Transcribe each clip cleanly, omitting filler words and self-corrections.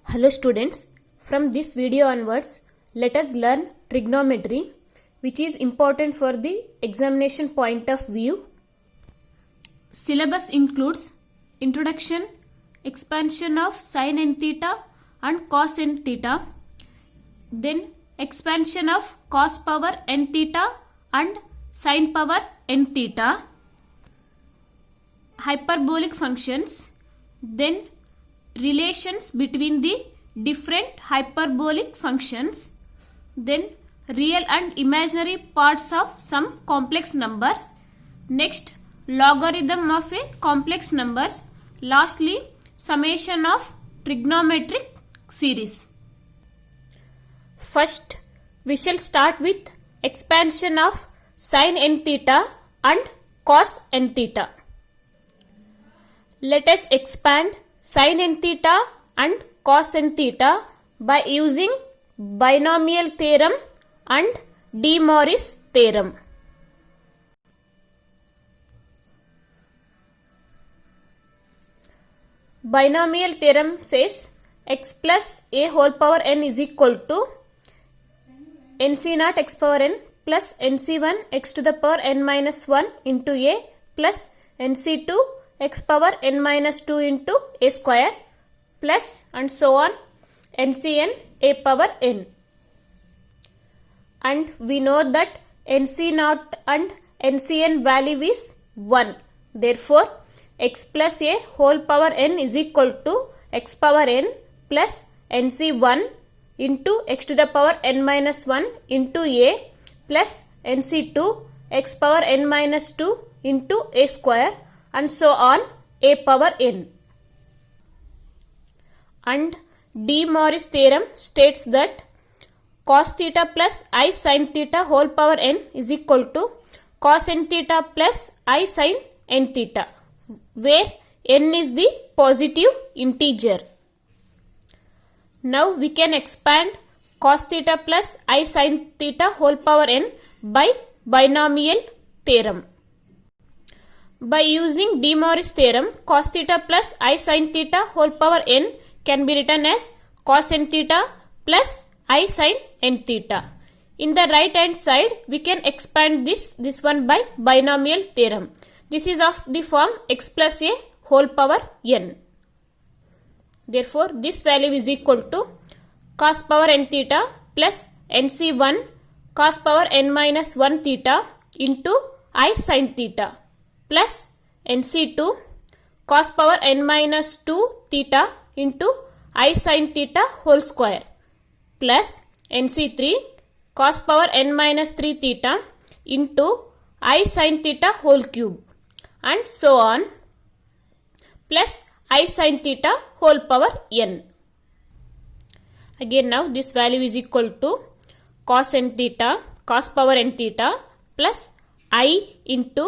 Hello students, from this video onwards, let us learn trigonometry, which is important for the examination point of view. Syllabus includes introduction, expansion of sin n theta and cos n theta, then expansion of cos power n theta and sin power n theta, hyperbolic functions, then relations between the different hyperbolic functions, then real and imaginary parts of some complex numbers, next logarithm of a complex numbers, lastly summation of trigonometric series. First, we shall start with expansion of sin n theta and cos n theta. Let us expand sin n theta and cos n theta by using binomial theorem and De Moivre's theorem. Binomial theorem says x plus a whole power n is equal to nc0 x power n plus nc1 x to the power n minus 1 into a plus nc2 x power n minus 2 into a square plus and so on ncn a power n. And we know that nc0 and ncn value is 1. Therefore, x plus a whole power n is equal to x power n plus nc1 into x to the power n minus 1 into a plus nc2 x power n minus 2 into a square and so on a power n. And De Moivre's theorem states that cos theta plus I sin theta whole power n is equal to cos n theta plus I sin n theta, where n is the positive integer. Now we can expand cos theta plus I sin theta whole power n by binomial theorem. By using De Moivre's theorem, cos theta plus I sin theta whole power n can be written as cos n theta plus I sin n theta. In the right hand side, we can expand this one by binomial theorem. This is of the form x plus a whole power n. Therefore, this value is equal to cos power n theta plus nc1 cos power n minus 1 theta into I sin theta plus nc2 cos power n minus 2 theta into I sin theta whole square plus nc3 cos power n minus 3 theta into I sin theta whole cube and so on plus I sin theta whole power n. Again now this value is equal to cos n theta cos power n theta plus I into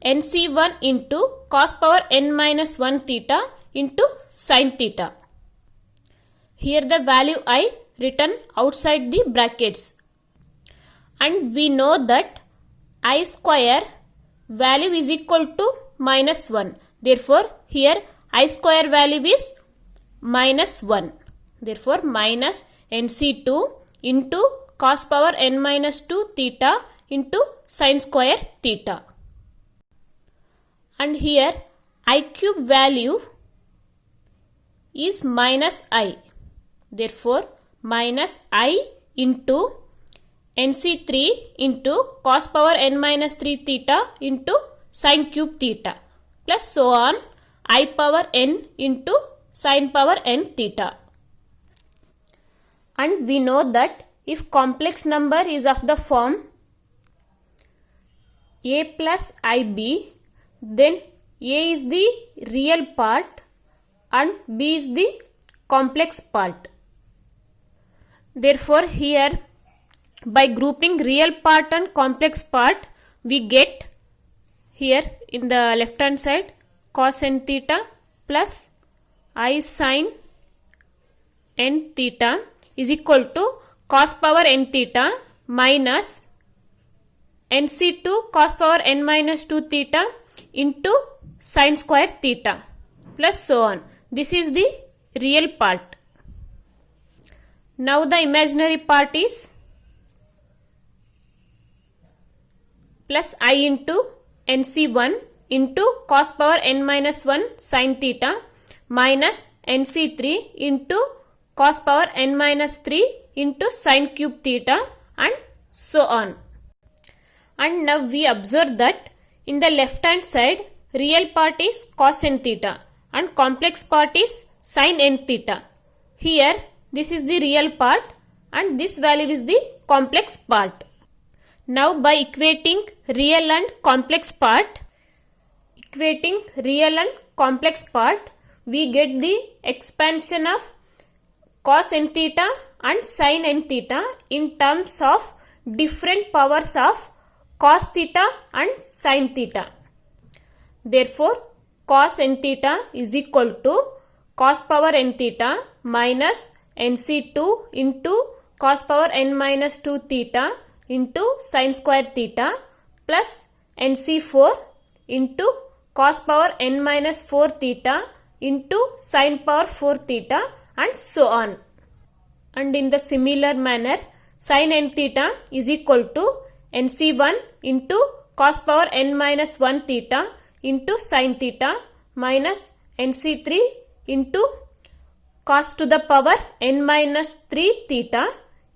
nc1 into cos power n minus 1 theta into sin theta. Here the value I written outside the brackets, and we know that I square value is equal to minus 1. Therefore, here I square value is minus 1. Therefore, minus nc2 into cos power n minus 2 theta into sin square theta. And here I cube value is minus I. Therefore, minus I into nc3 into cos power n minus 3 theta into sin cube theta plus so on I power n into sin power n theta. And we know that if complex number is of the form a plus ib, then a is the real part and b is the complex part. Therefore, here by grouping real part and complex part, we get here in the left hand side cos n theta plus I sin n theta is equal to cos power n theta minus nc2 cos power n minus 2 theta into sin square theta plus so on. This is the real part. Now the imaginary part is plus I into NC1 into cos power n minus 1 sin theta minus NC3 into cos power n minus 3 into sin cube theta and so on. And now we observe that in the left hand side real part is cos n theta and complex part is sin n theta. Here this is the real part and this value is the complex part. Now by equating real and complex part, we get the expansion of cos n theta and sin n theta in terms of different powers of cos theta and sin theta. Therefore, cos n theta is equal to cos power n theta minus NC2 into cos power n minus 2 theta into sin square theta plus NC4 into cos power n minus 4 theta into sin power 4 theta and so on. And in the similar manner, sin n theta is equal to NC1 into cos power n minus 1 theta into sin theta minus NC3 into cos to the power n minus 3 theta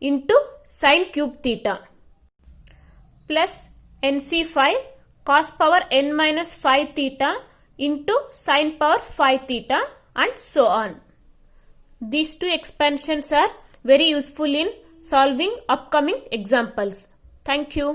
into sin cube theta plus NC5 cos power n minus 5 theta into sin power 5 theta and so on. These two expansions are very useful in solving upcoming examples. Thank you.